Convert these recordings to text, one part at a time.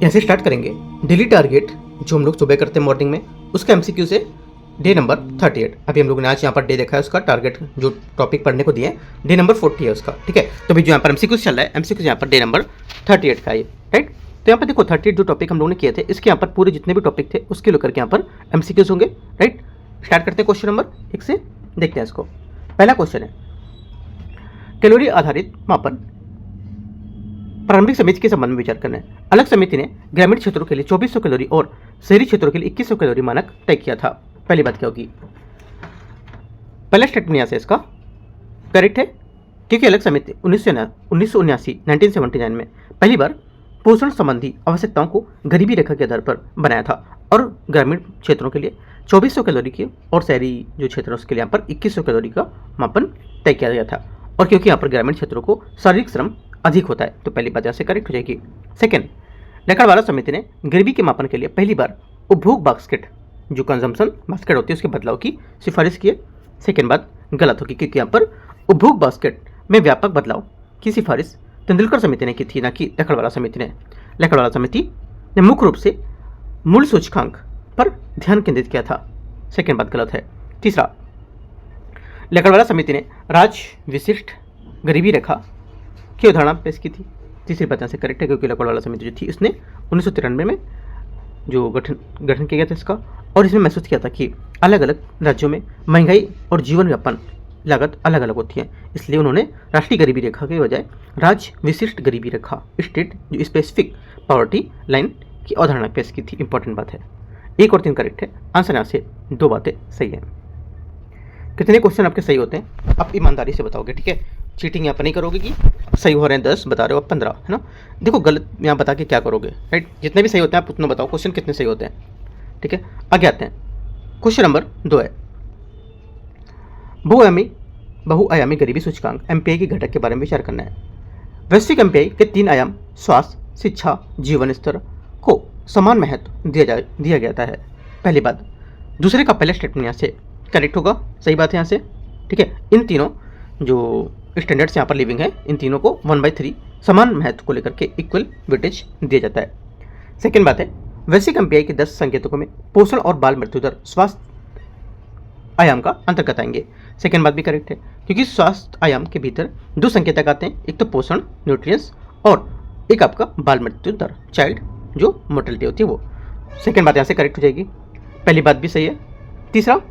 यहाँ से स्टार्ट करेंगे डेली टारगेट जो हम लोग सुबह करते हैं मॉर्निंग में, उसका एमसीक्यू से डे नंबर 38। अभी हम लोगों ने आज यहाँ पर डे देखा है, उसका टारगेट जो टॉपिक पढ़ने को दिए हैं डे नंबर 40 है उसका, ठीक है। तो अभी जो यहाँ पर एमसीक्यू चल रहा है, एमसीक्यू यहाँ पर डे नंबर 38 का है, राइट। तो यहाँ पर देखो 38 जो टॉपिक हम लोगों ने किए थे, इसके यहाँ पर पूरे जितने भी टॉपिक थे उसके लेकर के यहाँ पर एमसीक्यूज होंगे, राइट। स्टार्ट करते हैं क्वेश्चन नंबर 1 से, देखते हैं इसको। पहला क्वेश्चन है कैलोरी आधारित मापन प्रारंभिक समिति के संबंध में विचार करना है। अलग समिति ने ग्रामीण क्षेत्रों के लिए 2400 कैलोरी और शहरी क्षेत्रों के लिए 2100 कैलोरी मानक तय किया था। पहली बात क्या होगी, पहला स्टेटमेंट यहाँ से इसका करेक्ट है, क्योंकि अलग समिति 1979 में पहली बार पोषण संबंधी आवश्यकताओं को गरीबी रेखा के आधार पर बनाया था और ग्रामीण क्षेत्रों के लिए 2400 कैलोरी की और शहरी जो क्षेत्र है उसके लिए यहाँ पर 2100 कैलोरी का मापन तय किया गया था। और क्योंकि यहाँ पर ग्रामीण क्षेत्रों को शारीरिक श्रम अधिक होता है, तो पहली बात यहाँ से करेक्ट हो जाएगी। सेकेंड, लकड़वाला समिति ने गरीबी के मापन के लिए पहली बार उपभोग बास्केट जो कंजम्पशन बास्केट होती है उसके बदलाव की सिफारिश की है। सेकेंड बात गलत होगी, क्योंकि यहाँ पर उपभोग बास्केट में व्यापक बदलाव की सिफारिश तेंदुलकर समिति ने की थी, ना कि लकड़वाला समिति ने। लकड़वाला समिति ने मुख्य रूप से मूल सूचकांक पर ध्यान केंद्रित किया था। सेकेंड बात गलत है। तीसरा, लकड़वाला समिति ने राज्य विशिष्ट गरीबी रेखा की अवधारणा पेश की थी। तीसरी बात यहाँ से करेक्ट है, क्योंकि लकड़वाला समिति जो थी उसने 1993 में जो गठन किया गया था इसका, और इसमें महसूस किया था कि अलग अलग राज्यों में महंगाई और जीवन यापन लागत अलग अलग होती है, इसलिए उन्होंने राष्ट्रीय गरीबी रेखा के बजाय राज्य विशिष्ट गरीबी रेखा स्टेट जो स्पेसिफिक पॉवर्टी लाइन की अवधारणा पेश की थी। इंपॉर्टेंट बात है। 1 और 3 करेक्ट है, आंसर यहाँ से 2 बातें सही है। कितने क्वेश्चन आपके सही होते हैं आप ईमानदारी से बताओगे, ठीक है। चीटिंग यहाँ पर नहीं करोगे कि सही हो रहे हैं 10 बता रहे हो आप 15, है ना। देखो गलत यहाँ बता के क्या करोगे, राइट। जितने भी सही होते हैं आप उतना बताओ, क्वेश्चन कितने सही होते हैं, ठीक है। आगे आते हैं, क्वेश्चन नंबर 2 है बहुआयामी गरीबी सूचकांक एमपीआई के घटक के बारे में विचार करना है। वैश्विक एमपीआई के 3 आयाम स्वास्थ्य, शिक्षा, जीवन स्तर को समान महत्व दिया जाता है। पहली बात। दूसरे का पहला स्टेटमेंट यहाँ से करेक्ट होगा, सही बात है यहाँ से, ठीक है। इन तीनों जो स्टैंडर्ड्स यहाँ पर लिविंग है, इन तीनों को 1/3 समान महत्व को लेकर के इक्वल वेटेज दिया जाता है। सेकेंड बात है, वैश्विक एमपीआई के 10 संकेतकों में पोषण और बाल मृत्यु दर स्वास्थ्य आयाम का अंतर्गत आएंगे। सेकेंड बात भी करेक्ट है, क्योंकि स्वास्थ्य आयाम के भीतर 2 संकेतक आते हैं, एक तो पोषण न्यूट्रिएंट्स और एक आपका बाल मृत्यु दर चाइल्ड जो मोर्टेलिटी होती है वो। सेकेंड बात यहाँ से करेक्ट हो जाएगी, पहली बात भी सही है। तीसरा,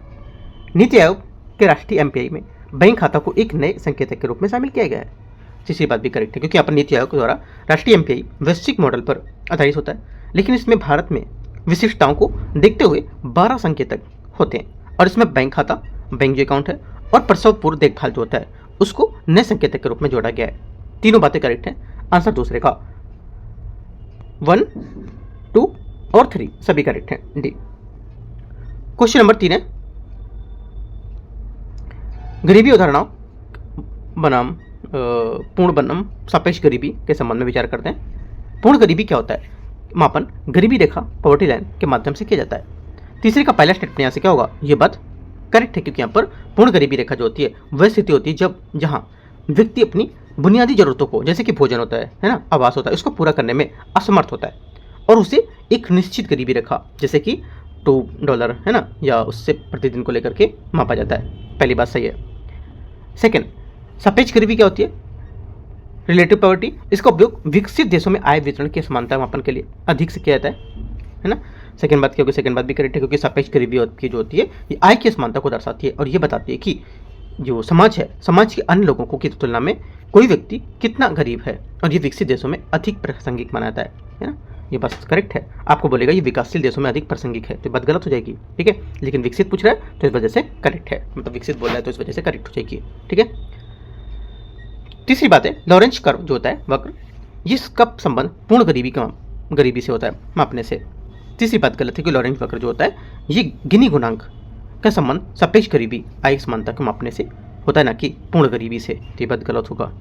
नीति आयोग के राष्ट्रीय एमपीआई में बैंक खाता को एक नए संकेतक के रूप में शामिल किया गया है। तीसरी बात भी करेक्ट है, क्योंकि यहाँ पर नीति आयोग द्वारा राष्ट्रीय एमपीआई वैश्विक मॉडल पर आधारित होता है, लेकिन इसमें भारत में विशिष्टताओं को देखते हुए 12 संकेतक होते हैं, और इसमें बैंक खाता, बैंक जो अकाउंट है और प्रसव पूर्व देखभाल जो होता है उसको नए संकेतक के रूप में जोड़ा गया है। तीनों बातें करेक्ट हैं, आंसर दूसरे का 1, 2 और 3 सभी करेक्ट हैं, डी। क्वेश्चन नंबर 3 है गरीबी अवधारणाओं बनाम पूर्ण बनाम सापेक्ष गरीबी के संबंध में विचार करते हैं। पूर्ण गरीबी क्या होता है, मापन गरीबी रेखा पॉवर्टी लाइन के माध्यम से किया जाता है। तीसरे का पहला स्टेटमेंट यहाँ से क्या होगा, ये बात करेक्ट है, क्योंकि यहाँ पर पूर्ण गरीबी रेखा जो होती है वह स्थिति होती है जहाँ व्यक्ति अपनी बुनियादी जरूरतों को, जैसे कि भोजन होता है ना, आवास होता है, उसको पूरा करने में असमर्थ होता है, और उसे एक निश्चित गरीबी रेखा जैसे कि $2 है ना, या उससे प्रतिदिन को लेकर के मापा जाता है। पहली बात सही है। सेकेंड, सापेक्ष गरीबी क्या होती है, रिलेटिव पॉवर्टी। इसका उपयोग विकसित देशों में आय वितरण की समानता मापन के लिए अधिक से किया जाता है ना। सेकेंड बात क्योंकि सेकेंड बात भी करेक्ट है, क्योंकि सापेक्ष गरीबी की जो होती है ये आय की असमानता को दर्शाती है, और ये बताती है कि जो समाज है, समाज के अन्य लोगों को की तुलना में कोई व्यक्ति कितना गरीब है, और ये विकसित देशों में अधिक प्रासंगिक माना जाता है ना। ये बात करेक्ट है। आपको बोलेगा ये विकासशील देशों में अधिक प्रासंगिक है, तो बात गलत हो जाएगी, ठीक है। लेकिन विकसित पूछ रहा है तो इस वजह से करेक्ट है, मतलब विकसित बोल रहा है तो इस वजह से करेक्ट हो जाएगी, ठीक है। तीसरी बात है लॉरेंज कर्व जो होता है वक्र, इसका संबंध पूर्ण गरीबी से होता है मापने से। तीसरी बात गलत है कि लॉरेंज वक्र जो होता है ये गिनी गुणांक का संबंध सापेक्ष गरीबी आय समानता को मापने से होता है, ना कि पूर्ण गरीबी से, तो ये बात गलत होगा।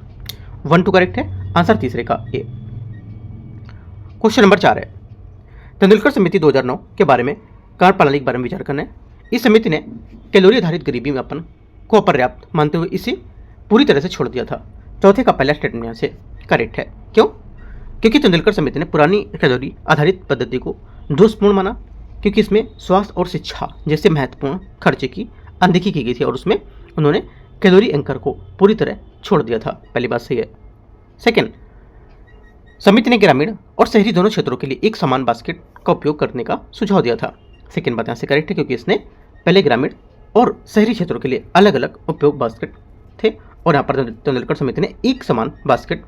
1, 2 करेक्ट है, आंसर तीसरे का ए। क्वेश्चन नंबर 4 है तेंदुलकर समिति 2009 के बारे में कार्यप्रणाली के बारे में विचार करना है। इस समिति ने कैलोरी आधारित गरीबी मापन को अपर्याप्त मानते हुए इसे पूरी तरह से छोड़ दिया था। चौथे का पहला स्टेटमेंट यहाँ से करेक्ट है। क्यों, क्योंकि तेंदुलकर समिति ने पुरानी कैलोरी आधारित पद्धति को दोषपूर्ण माना, क्योंकि इसमें स्वास्थ्य और शिक्षा जैसे महत्वपूर्ण खर्चे की अनदेखी की गई थी और उसमें उन्होंने कैलोरी एंकर को पूरी तरह छोड़ दिया था। पहली बात सही है। सेकेंड, समिति ने ग्रामीण और शहरी दोनों क्षेत्रों के लिए एक समान बास्केट का उपयोग करने का सुझाव दिया था। सेकेंड बात यहाँ से करेक्ट है, क्योंकि इसने पहले ग्रामीण और शहरी क्षेत्रों के लिए अलग अलग उपयोग बास्केट थे और यहाँ पर तेंदुलकर समिति ने एक समान बास्केट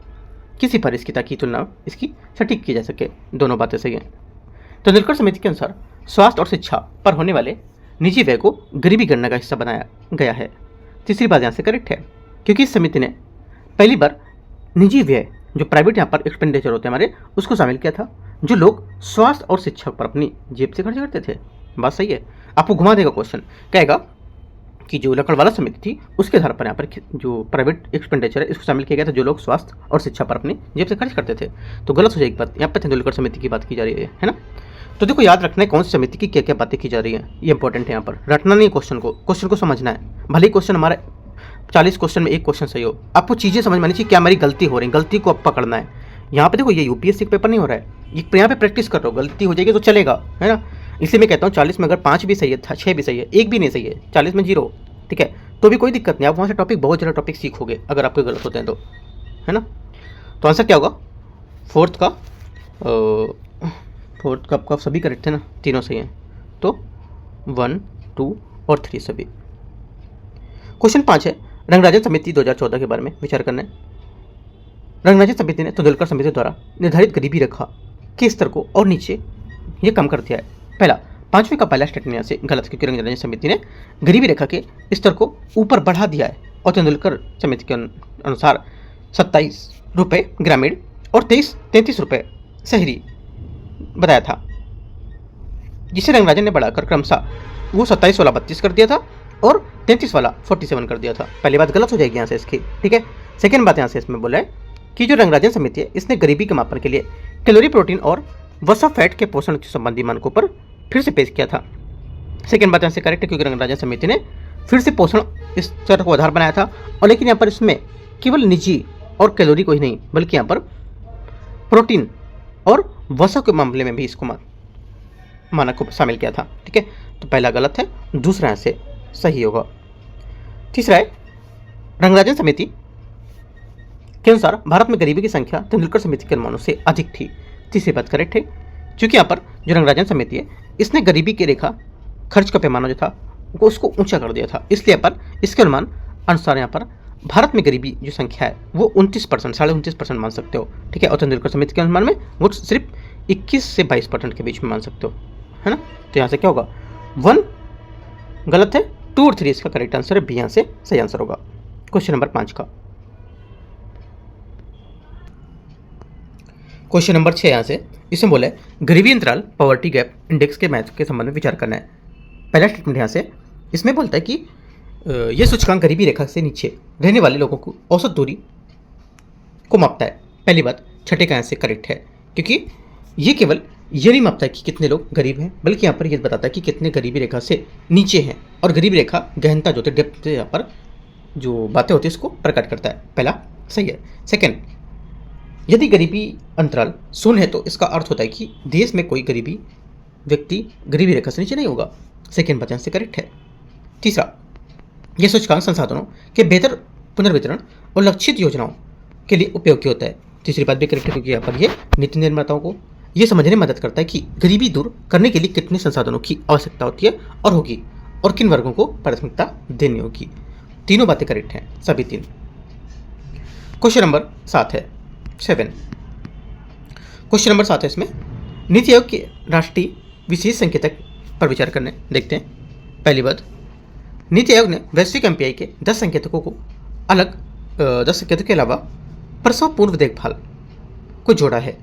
की सिफारिश की ताकि तुलना इसकी सटीक की जा सके। दोनों बातें सही हैं। तेंदुलकर समिति के अनुसार स्वास्थ्य और शिक्षा पर होने वाले निजी व्यय को गरीबी गणना का हिस्सा बनाया गया है। तीसरी बात यहाँ से करेक्ट है, क्योंकि इस समिति ने पहली बार निजी व्यय जो प्राइवेट यहाँ पर एक्सपेंडिचर होते हैं हमारे, उसको शामिल किया था जो लोग स्वास्थ्य और शिक्षा पर अपनी जेब से खर्च करते थे। बात सही है। आपको घुमा देगा क्वेश्चन, कहेगा कि जो लकड़वाला समिति थी उसके आधार पर यहाँ पर जो प्राइवेट एक्सपेंडिचर है इसको शामिल किया गया था जो लोग स्वास्थ्य और शिक्षा पर अपनी जेब से खर्च करते थे। तो गलत हो जाएगी बात, यहाँ पर तेंदुलकर समिति की बात की जा रही है ना। तो देखो याद रखना है कौन सी समिति की क्या क्या बातें की जा रही हैं, ये इंपॉर्टेंट है। यहाँ पर रटना नहीं क्वेश्चन को समझना है। भले ही क्वेश्चन हमारा 40 क्वेश्चन में एक क्वेश्चन सही हो, आपको चीज़ें समझ में आनी चाहिए क्या हमारी गलती हो रही है, गलती को अब पकड़ना है। यहाँ पे देखो ये यूपीएससी का पेपर नहीं हो रहा है, ये यहाँ पे प्रैक्टिस कर रहे हो, गलती हो जाएगी तो चलेगा, है ना। इसलिए मैं कहता हूँ 40 में अगर 5 भी सही है, 6 भी सही है, 1 भी नहीं सही है, 40 में 0, ठीक है, तो भी कोई दिक्कत नहीं। आप वहाँ से टॉपिक बहुत ज़्यादा टॉपिक सीखोगे अगर आपके गलत होते हैं तो, है ना। तो आंसर क्या होगा? फोर्थ का आपका सभी करेक्ट थे ना, तीनों सही हैं। तो 1, 2 और 3 सभी। क्वेश्चन 5 है, रंगराजन समिति 2014 के बारे में विचार करना है। रंगराजन समिति ने तेंदुलकर समिति द्वारा निर्धारित गरीबी रेखा के स्तर को और नीचे ये कम कर दिया है। पहला, 5वें का पहला स्टेटमेंट यहाँ से गलत, क्योंकि रंगराजन समिति ने गरीबी रेखा के स्तर को ऊपर बढ़ा दिया है और तेंदुलकर समिति के अनुसार 27 रुपये ग्रामीण और 33 रुपये शहरी बताया था, जिसे रंगराजन ने बढ़ाकर क्रमशः वो 27 वाला 32 कर दिया था और 33 वाला 47 कर दिया था। पहली बात गलत हो जाएगी यहाँ से इसकी, ठीक है। सेकेंड बात यहाँ से इसमें बोला है कि जो रंगराजन समिति है इसने गरीबी के मापन के लिए कैलोरी, प्रोटीन और वसा फैट के पोषण संबंधी मानकों पर फिर से पेश किया था। सेकेंड बात यहाँ से करेक्ट है, क्योंकि रंगराजन समिति ने फिर से पोषण स्तर को आधार बनाया था और लेकिन यहाँ पर इसमें केवल निजी और कैलोरी को ही नहीं बल्कि यहाँ पर प्रोटीन और वसा के मामले में भी इसको मानक को शामिल किया था, ठीक है। तो पहला गलत है, दूसरा यहाँ से सही होगा। तीसरा है, रंगराजन समिति के अनुसार भारत में गरीबी की संख्या तेंदुलकर समिति के अनुमानों से अधिक थी। तीसरी बात करेक्ट है, क्योंकि यहाँ पर जो रंगराजन समिति है इसने गरीबी की रेखा खर्च का पैमाना जो था वो उसको ऊंचा कर दिया था, इसलिए यहाँ पर इसके अनुमान अनुसार यहाँ पर भारत में गरीबी जो संख्या है वो 29%, 29.5% मान सकते हो, ठीक है। और तेंदुलकर समिति के अनुमान में वो सिर्फ 21 से 22% के बीच में मान सकते हो, है ना। तो यहाँ से क्या होगा? 1 गलत है, 2 और 3 इसका करेक्ट आंसर है, बी यहाँ से सही आंसर होगा। क्वेश्चन नंबर 5 का। क्वेश्चन नंबर 6 यहाँ से इसमें बोला है गरीबी अंतराल पॉवर्टी गैप इंडेक्स के मैच के संबंध में विचार करना है। पहला स्टेटमेंट यहाँ से इसमें बोलता है कि यह सूचकांक गरीबी रेखा से नीचे रहने वाले लोगों को औसत दूरी को मापता है। पहली बात छठे का यहाँ से करेक्ट है, क्योंकि ये केवल ये नहीं मापता है कि कितने लोग गरीब हैं, बल्कि यहाँ पर ये बताता है कि कितने गरीबी रेखा से नीचे हैं, और गरीबी रेखा गहनता जो होती है, डेप्थ यहाँ पर जो बातें होती है इसको प्रकट करता है। पहला सही है। सेकेंड, यदि गरीबी अंतराल 0 है तो इसका अर्थ होता है कि देश में कोई गरीबी व्यक्ति गरीबी रेखा से नीचे नहीं होगा। सेकेंड बात यहाँ से करेक्ट है। तीसरा, यह सूचकांक संसाधनों के बेहतर पुनर्वितरण और लक्षित योजनाओं के लिए उपयोगी होता है। तीसरी बात भी करेक्ट है, क्योंकि यहाँ पर यह नीति निर्माताओं को यह समझने में मदद करता है कि गरीबी दूर करने के लिए कितने संसाधनों की आवश्यकता होती है और होगी, और किन वर्गों को प्राथमिकता देनी होगी। तीनों बातें करेक्ट हैं, सभी 3। क्वेश्चन नंबर 7 है 7। क्वेश्चन नंबर 7 है, इसमें नीति आयोग के राष्ट्रीय विशेष संकेतक पर विचार करने देखते हैं। पहली बात, नीति आयोग ने वैश्विक एमपीआई के 10 संकेतकों को अलग 10 संकेतकों के अलावा प्रसव पूर्व देखभाल को जोड़ा है।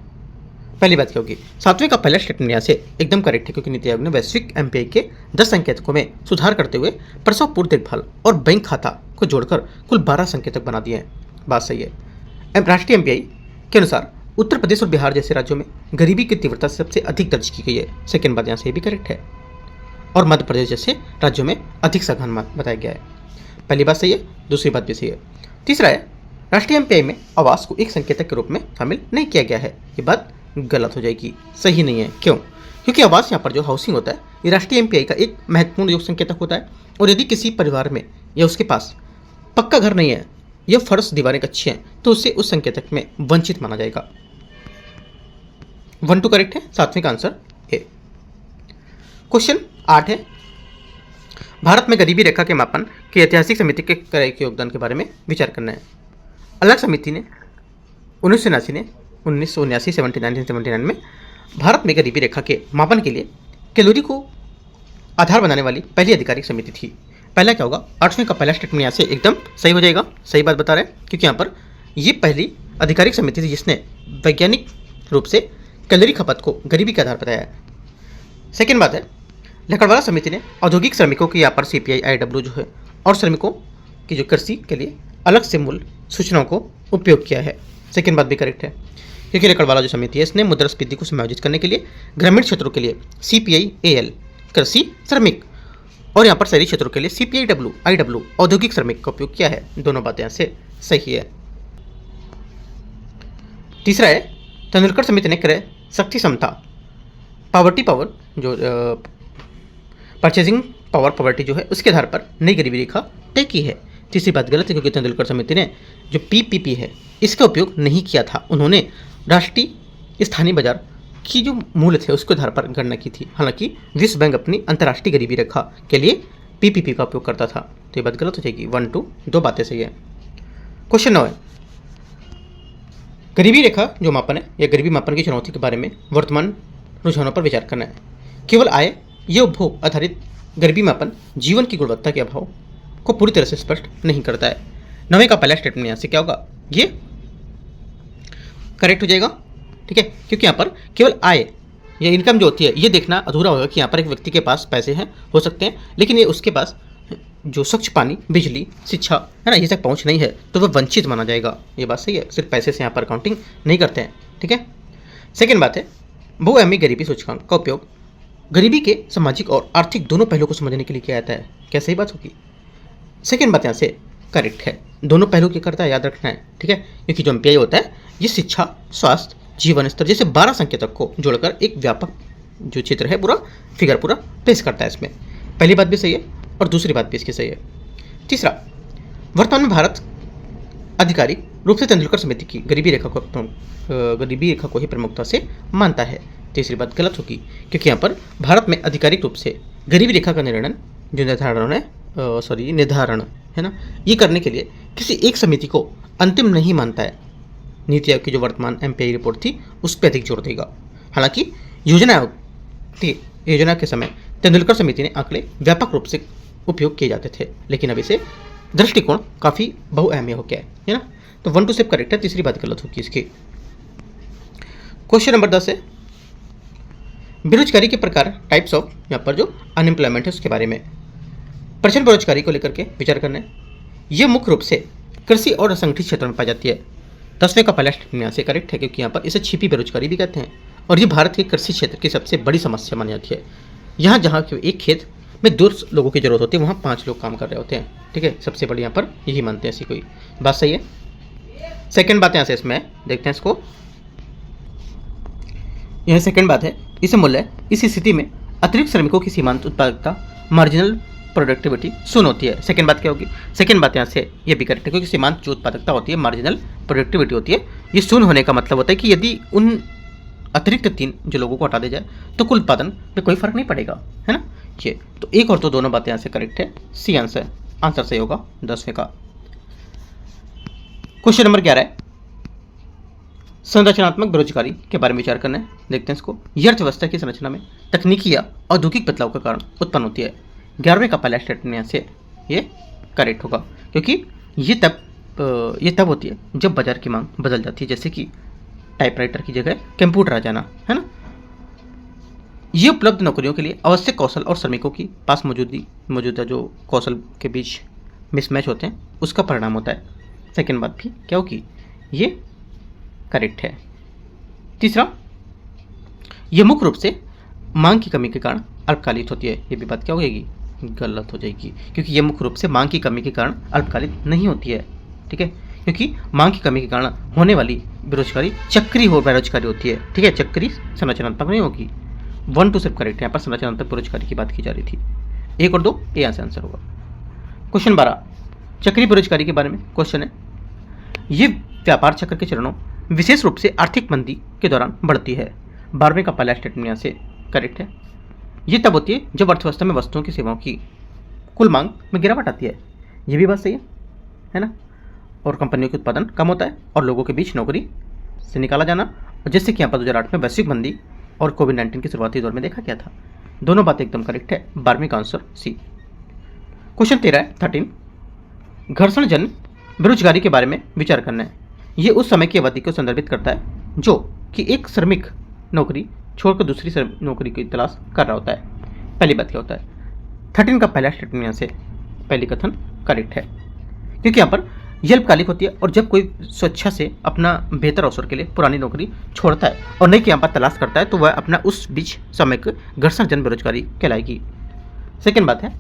पहली बात क्या होगी? 7वें का पहला स्टेटमेंट यहाँ से एकदम करेक्ट है, क्योंकि नीति आयोग ने वैश्विक एमपीआई के 10 संकेतकों में सुधार करते हुए प्रसव पूर्व देखभाल और बैंक खाता को जोड़कर कुल 12 संकेतक बना दिए हैं। बात सही है। राष्ट्रीय एमपीआई के अनुसार उत्तर प्रदेश और बिहार जैसे राज्यों में गरीबी की तीव्रता सबसे अधिक दर्ज की गई है। सेकेंड बात यहाँ से भी करेक्ट है। और मध्य प्रदेश जैसे राज्यों में अधिक सघन बताया गया है। पहली बात सही है, दूसरी बात भी सही है। तीसरा है, राष्ट्रीय एमपीआई में आवास को एक संकेतक के रूप में शामिल नहीं किया गया है। ये बात गलत हो जाएगी, सही नहीं है। क्यों? क्योंकि आवास यहाँ पर जो हाउसिंग होता है ये राष्ट्रीय एमपीआई का एक महत्वपूर्ण योग संकेतक होता है, और यदि किसी परिवार में या उसके पास पक्का घर नहीं है या फर्श दीवारें कच्ची हैं तो उसे उस संकेतक में वंचित माना जाएगा। 1 2 करेक्ट है, सातवें का आंसर ए। क्वेश्चन 8 है, भारत में गरीबी रेखा के मापन की ऐतिहासिक समिति के करे के योगदान के बारे में विचार करना है। अलग समिति ने 1979 में भारत में गरीबी रेखा के मापन के लिए कैलोरी को आधार बनाने वाली पहली आधिकारिक समिति थी। पहला क्या होगा? 8वें का पहला स्टेटमेंट यहाँ से एकदम सही हो जाएगा, सही बात बता रहे हैं, क्योंकि यहाँ पर ये पहली आधिकारिक समिति थी जिसने वैज्ञानिक रूप से कैलोरी खपत को गरीबी के आधार पर बताया है। सेकेंड बात है, लकड़वाला समिति ने औद्योगिक श्रमिकों की यहाँ पर CPI IW जो है और श्रमिकों की जो कृषि के लिए अलग से मूल सूचनाओं को उपयोग किया है। सेकेंड बात भी करेक्ट है, क्योंकि लकड़वाला जो समिति है इसने मुद्रास्फीति को समायोजित करने के लिए ग्रामीण क्षेत्रों के लिए CPI AL कृषि श्रमिक और यहाँ पर शहरी क्षेत्रों के लिए CPI IW औद्योगिक श्रमिक का उपयोग किया है। दोनों बातें यहाँ से सही है। तीसरा है, तेंदुलकर समिति ने क्रय शक्ति क्षमता पावर जो परचेजिंग पावर्टी जो है उसके आधार पर नई गरीबी रेखा तय की है। तीसरी बात गलत है, क्योंकि तेंदुलकर समिति ने जो PPP है इसका उपयोग नहीं किया था। उन्होंने राष्ट्रीय स्थानीय बाजार की जो मूल्य थे उसके आधार पर गणना की थी। हालांकि विश्व बैंक अपनी अंतर्राष्ट्रीय गरीबी रेखा के लिए PPP का उपयोग करता था। तो ये बात गलत हो जाएगी। 1 2 दो बातें सही है। क्वेश्चन 9 है, गरीबी रेखा जो मापन है या गरीबी मापन की चुनौती के बारे में वर्तमान रुझानों पर विचार करना है। केवल आय या उपभोग आधारित गरीबी मापन जीवन की गुणवत्ता के अभाव को पूरी तरह से स्पष्ट नहीं करता है। 9वें का पहला स्टेटमेंट यहाँ से क्या होगा? ये करेक्ट हो जाएगा, ठीक है, क्योंकि यहाँ पर केवल आय या इनकम जो होती है ये देखना अधूरा होगा कि यहाँ पर एक व्यक्ति के पास पैसे हैं हो सकते हैं, लेकिन ये उसके पास जो स्वच्छ पानी, बिजली, शिक्षा है ना, ये तक पहुँच नहीं है तो वह वंचित माना जाएगा। ये बात सही है, सिर्फ पैसे से यहाँ पर काउंटिंग नहीं करते हैं, ठीक है। सेकेंड बात है, बहुआयामी गरीबी सूचकांक का उपयोग गरीबी के सामाजिक और आर्थिक दोनों पहलुओं को समझने के लिए किया जाता है। क्या सही बात होगी? सेकेंड बात यहाँ से करेक्ट है, दोनों पहलू की करता है, याद रखना है, ठीक है, क्योंकि जो MPI होता है ये शिक्षा, स्वास्थ्य, जीवन स्तर जैसे 12 संकेतक को जोड़कर एक व्यापक जो चित्र है पूरा फिगर पूरा पेश करता है। इसमें पहली बात भी सही है और दूसरी बात भी इसकी सही है। तीसरा, वर्तमान में भारत आधिकारिक रूप से तेंदुलकर समिति की गरीबी रेखा को ही प्रमुखता से मानता है। तीसरी बात गलत होगी, क्योंकि यहाँ पर भारत में आधिकारिक रूप से गरीबी रेखा का निर्णय जो निर्धारण है ना, ये करने के लिए किसी एक समिति को अंतिम नहीं मानता है। नीति आयोग की जो वर्तमान MPI रिपोर्ट थी उस पर अधिक जोर देगा। हालांकि योजना के समय तेंदुलकर समिति ने आंकड़े व्यापक रूप से उपयोग किए जाते थे, लेकिन अब इसे दृष्टिकोण काफ़ी बहुआयामी हो गया है ना। तो 1 2 सिर्फ करेक्ट है, तीसरी बात गलत होगी इसकी। क्वेश्चन नंबर 10 है, बेरोजगारी के प्रकार टाइप्स ऑफ यहाँ पर जो अनएम्प्लॉयमेंट है उसके बारे में प्रचंड बेरोजगारी को लेकर के विचार करना है। यह मुख्य रूप से कृषि और असंगठित क्षेत्र में पाई जाती है। 10वें का पहला स्टेटमेंट यहाँ से करेक्ट है, क्योंकि यहाँ पर इसे छिपी बेरोजगारी भी कहते हैं और ये भारत के कृषि क्षेत्र की सबसे बड़ी समस्या मानी जाती है। यहाँ जहाँ एक खेत में 2 लोगों की जरूरत होती है वहाँ 5 लोग काम कर रहे होते हैं, ठीक है, सबसे बड़ी यहाँ पर यही मानते हैं। ऐसी कोई बात सही है। सेकेंड बात यहाँ से इसमें देखते हैं इसको, यह सेकेंड बात है, इसे मूल्य इस स्थिति में अतिरिक्त श्रमिकों की सीमांत उत्पादकता मार्जिनल प्रोडक्टिविटी शून्य होती है। सेकेंड बात क्या होगी? सेकेंड बात यहाँ से ये भी करेक्ट है, क्योंकि सीमांत जो उत्पादकता होती है मार्जिनल प्रोडक्टिविटी होती है, ये शून्य होने का मतलब होता है कि यदि उन अतिरिक्त 3 जो लोगों को हटा दिया जाए तो कुल उत्पादन पे कोई फर्क नहीं पड़ेगा, है ना। ये तो एक और तो दोनों बातें यहाँ से करेक्ट है, सी आंसर सही होगा 10वें का। क्वेश्चन नंबर 11 है, संरचनात्मक बेरोजगारी के बारे में विचार करना है। देखते हैं इसको। यह अर्थव्यवस्था की संरचना में तकनीकी या औद्योगिक बदलाव के कारण उत्पन्न होती है। 11वें का पहला स्टेटमेंट यहाँ से ये करेक्ट होगा, क्योंकि ये तब होती है जब बाजार की मांग बदल जाती है, जैसे कि टाइपराइटर की जगह कंप्यूटर आ जाना, है ना। ये उपलब्ध नौकरियों के लिए आवश्यक कौशल और श्रमिकों की पास मौजूदा जो कौशल के बीच मिसमैच होते हैं उसका परिणाम होता है। सेकेंड बात भी क्या होगी? ये करेक्ट है। तीसरा, यह मुख्य रूप से मांग की कमी के कारण अल्पकालिक होती है। ये भी बात क्या हो जाएगी? गलत हो जाएगी, क्योंकि ये मुख्य रूप से मांग की कमी के कारण अल्पकालिक नहीं होती है, ठीक है। क्योंकि मांग की कमी के कारण होने वाली बेरोजगारी चक्री हो बेरोजगारी होती है। ठीक है, चक्री संरचनात्मक नहीं होगी। 1 2 सिर्फ करेक्ट है, यहाँ पर संरचनात्मक बेरोजगारी की बात की जा रही थी। 1 और 2 ये यहाँ से आंसर होगा। क्वेश्चन 12 चक्री बेरोजगारी के बारे में क्वेश्चन है। ये व्यापार चक्र के चरणों विशेष रूप से आर्थिक मंदी के दौरान बढ़ती है। 12वें का पहला स्टेटमेंट यहाँ से करेक्ट है। ये तब होती है जब अर्थव्यवस्था में वस्तुओं की सेवाओं की कुल मांग में गिरावट आती है। ये भी बात सही है ना। और कंपनियों के उत्पादन कम होता है और लोगों के बीच नौकरी से निकाला जाना, और जैसे कि यहाँ पर 2008 में वैश्विक मंदी और कोविड-19 के शुरुआती दौर में देखा गया था। दोनों बातें एकदम करेक्ट है। 12वें का आंसर सी। क्वेश्चन 13 घर्षण जन बेरोजगारी के बारे में विचार करना है। ये उस समय की अवधि को संदर्भित करता है जो कि एक श्रमिक नौकरी छोड़कर दूसरी नौकरी की तलाश कर रहा होता है। पहली बात क्या होता है? 13 का पहला स्टेटमेंट यहाँ से पहली कथन करेक्ट है, क्योंकि यहाँ पर यह अल्पकालिक होती है और जब कोई स्वेच्छा से अपना बेहतर अवसर के लिए पुरानी नौकरी छोड़ता है और नई की यहाँ पर तलाश करता है तो वह अपना उस बीच समय घर्षण जन बेरोजगारी कहलाएगी। सेकेंड बात है,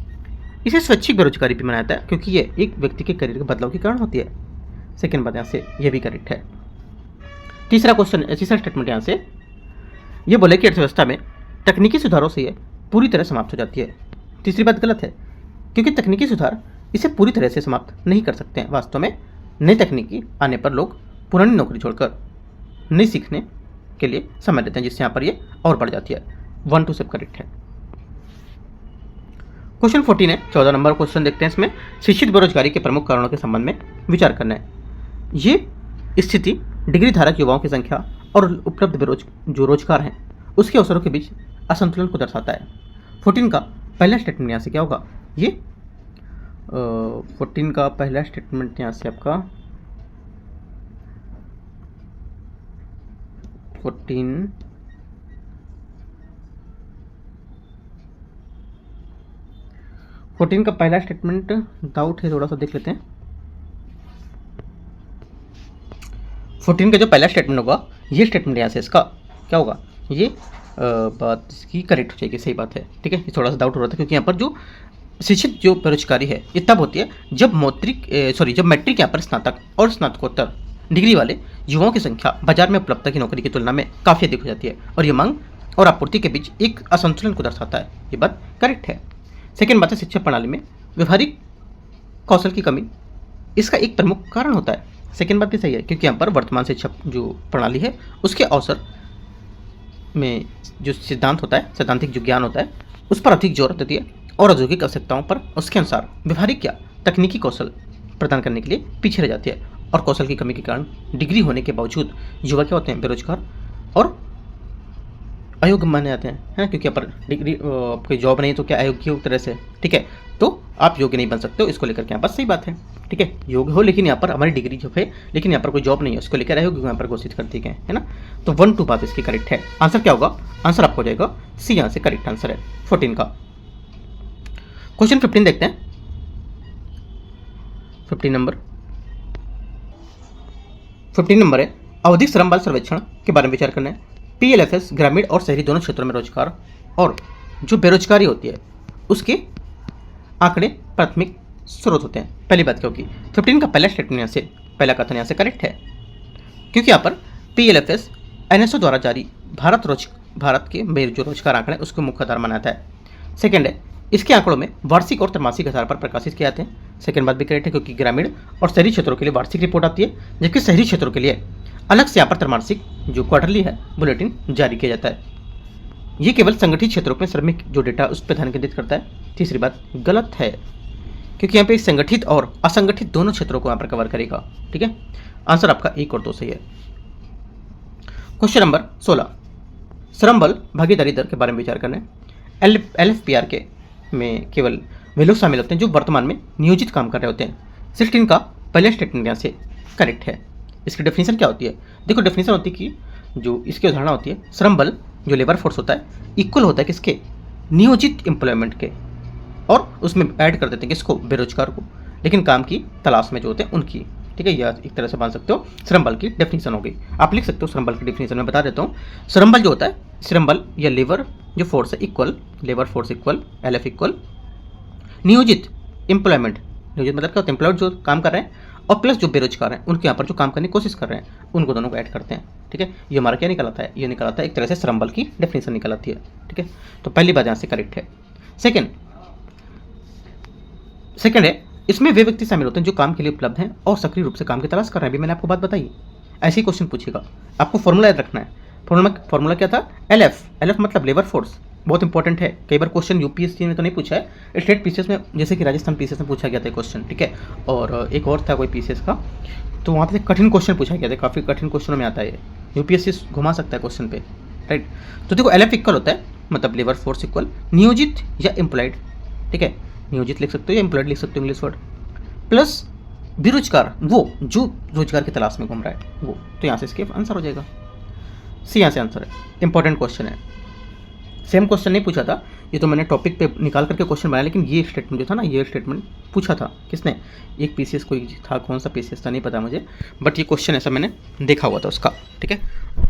इसे स्वैच्छिक बेरोजगारी भी माना जाता है क्योंकि ये एक व्यक्ति के करियर के बदलाव के कारण होती है। सेकेंड बात यहाँ से ये भी करेक्ट है। तीसरा स्टेटमेंट यहाँ से ये बोले कि अर्थव्यवस्था में तकनीकी सुधारों से ये पूरी तरह समाप्त हो जाती है। तीसरी बात गलत है, क्योंकि तकनीकी सुधार इसे पूरी तरह से समाप्त नहीं कर सकते हैं। वास्तव में नई तकनीकी आने पर लोग पुरानी नौकरी छोड़कर नई सीखने के लिए समय लेते हैं, जिससे यहाँ पर ये और बढ़ जाती है। 1 2 सब करेक्ट है। क्वेश्चन 14 है, 14 नंबर क्वेश्चन देखते हैं। इसमें शिक्षित बेरोजगारी के प्रमुख कारणों के संबंध में विचार करना है। ये स्थिति डिग्री धारक युवाओं की संख्या और उपलब्ध जो रोजगार हैं उसके अवसरों के बीच असंतुलन को दर्शाता है। 14 का पहला स्टेटमेंट यहाँ से क्या होगा? ये 14 का पहला स्टेटमेंट यहाँ से आपका 14 का पहला स्टेटमेंट डाउट है, थोड़ा सा देख लेते हैं। 14 का जो पहला स्टेटमेंट होगा ये स्टेटमेंट यहाँ से इसका क्या होगा? ये बात इसकी करेक्ट हो जाएगी, सही बात है। ठीक है, ये थोड़ा सा डाउट हो रहा था क्योंकि यहाँ पर जो शिक्षित जो बेरोजगारी है ये तब होती है जब जब मैट्रिक यहाँ पर स्नातक और स्नातकोत्तर डिग्री वाले युवाओं की संख्या बाजार में उपलब्धता की नौकरी की तुलना में काफ़ी अधिक हो जाती है और ये मांग और आपूर्ति के बीच एक असंतुलन को दर्शाता है। ये बात करेक्ट है। सेकेंड बात है, शिक्षा प्रणाली में व्यवहारिक कौशल की कमी इसका एक प्रमुख कारण होता है। सेकेंड बात भी सही है, क्योंकि यहाँ पर वर्तमान शिक्षा जो प्रणाली है उसके अवसर में जो सिद्धांत होता है, सैद्धांतिक जो ज्ञान होता है उस पर अधिक जोर देती है और औद्योगिक आवश्यकताओं पर उसके अनुसार व्यवहारिक या तकनीकी कौशल प्रदान करने के लिए पीछे रह जाती है। और कौशल की कमी के कारण डिग्री होने के बावजूद युवा क्या होते हैं? बेरोजगार और अयोग्य माने जाते हैं, है ना। क्योंकि यहाँ पर डिग्री कोई जॉब नहीं तो क्या अयोग्य हो तरह से। ठीक है, तो आप योग्य नहीं बन सकते हो, इसको लेकर के यहाँ पर सही बात है। ठीक है, योग्य हो लेकिन यहाँ पर हमारी डिग्री जो है लेकिन यहाँ पर कोई जॉब नहीं है, उसको लेकर अयोग्य यहाँ पर घोषित कर दी गए, है ना। तो 1 2 बात इसकी करेक्ट है। आंसर क्या होगा? आंसर आपको हो जाएगा सी, यहाँ से करेक्ट आंसर है 14 का। क्वेश्चन 15 देखते हैं। 15 नंबर है, आवधिक श्रम बल सर्वेक्षण के बारे में विचार करना है। PLFS ग्रामीण और शहरी दोनों क्षेत्रों में रोजगार और जो बेरोजगारी होती है उसके आंकड़े प्राथमिक स्रोत होते हैं। पहली बात क्या होगी? 15 का पहला स्टेटमेंट यहाँ से पहला कथन यहाँ से करेक्ट है, क्योंकि यहाँ पर PLFS NSO द्वारा जारी भारत के जो रोजगार आंकड़े उसको मुख्य आधार माना जाता है। सेकेंड है, इसके आंकड़ों में वार्षिक और त्रैमासिक आधार पर प्रकाशित किए जाते हैं। सेकेंड बात भी करेक्ट है, क्योंकि ग्रामीण और शहरी क्षेत्रों के लिए वार्षिक रिपोर्ट आती है, जबकि शहरी क्षेत्रों के लिए अलग से यहाँ पर त्रैमासिक जो क्वार्टरली है बुलेटिन जारी किया जाता है। ये केवल संगठित क्षेत्रों में श्रमिक जो डेटा उस पर ध्यान केंद्रित करता है। तीसरी बात गलत है, क्योंकि यहाँ पे संगठित और असंगठित दोनों क्षेत्रों को यहाँ पर कवर करेगा। ठीक है, आंसर आपका 1 और 2 सही है। क्वेश्चन नंबर 16, श्रम बल भागीदारी दर के बारे में विचार करना है। LFPR के में केवल वे लोग शामिल होते हैं जो वर्तमान में नियोजित काम कर रहे होते हैं। 16 का पहला स्टेटमेंट यहाँ से करेक्ट है। इसकी डेफिनेशन क्या होती है? देखो, डेफिनेशन होती है कि जो इसकी अवधारणा होती है, श्रम बल जो लेबर फोर्स होता है इक्वल होता है किसके? नियोजित एम्प्लॉयमेंट के, और उसमें ऐड कर देते हैं किसको? बेरोजगार को, लेकिन काम की तलाश में जो होते हैं उनकी। ठीक है, यह एक तरह से मान सकते हो श्रम बल की डेफिनेशन हो गई। आप लिख सकते हो श्रम बल की डेफिनेशन में बता देता हूँ। श्रम बल जो होता है, श्रम बल या लेबर जो फोर्स है equal, labour force equal LF equal नियोजित एम्प्लॉयमेंट। नियोजित मतलब क्या होता है? एम्प्लॉयड जो काम कर रहे हैं और प्लस जो बेरोजगार हैं उनके यहाँ पर जो काम करने की कोशिश कर रहे हैं उनको दोनों को ऐड करते हैं। ठीक है, ये हमारा क्या निकल आता है, ये निकल आता है एक तरह से श्रम बल की डेफिनेशन निकल आती है। ठीक है, तो पहली बात यहाँ से करेक्ट है। सेकंड है, इसमें वे व्यक्ति शामिल होते हैं जो काम के लिए उपलब्ध हैं और सक्रिय रूप से काम की तलाश कर रहे हैं। अभी मैंने आपको बात बताई, ऐसे ही क्वेश्चन पूछेगा, आपको फॉर्मूला याद रखना है। फॉर्मूला क्या था, LF मतलब लेबर फोर्स, बहुत इंपॉर्टेंट है। कई बार क्वेश्चन यूपीएससी में तो नहीं पूछा है, स्टेट पीसीएस में जैसे कि राजस्थान पीसीएस में पूछा गया था क्वेश्चन। ठीक है, और एक और था कोई पीसीएस का, तो वहाँ पे कठिन क्वेश्चन पूछा गया था, काफ़ी कठिन क्वेश्चनों में आता है, यूपीएससी घुमा सकता है क्वेश्चन पे, राइट। तो देखो LF इक्वल होता है मतलब लेबर फोर्स इक्वल नियोजित या एम्प्लॉयड। ठीक है, नियोजित लिख सकते हो या एम्प्लॉयड लिख सकते हो इंग्लिश वर्ड, प्लस बेरोजगार वो जो रोजगार की तलाश में घूम रहा है वो। तो यहाँ से इसके आंसर हो जाएगा, सी यहाँ से आंसर है। इंपॉर्टेंट क्वेश्चन है, सेम क्वेश्चन नहीं पूछा था, ये तो मैंने टॉपिक पे निकाल करके क्वेश्चन बनाया, लेकिन ये स्टेटमेंट जो था ना, ये स्टेटमेंट पूछा था किसने, एक पीसीएस कोई था, कौन सा पीसीएस था नहीं पता मुझे, बट ये क्वेश्चन ऐसा मैंने देखा हुआ था उसका। ठीक है,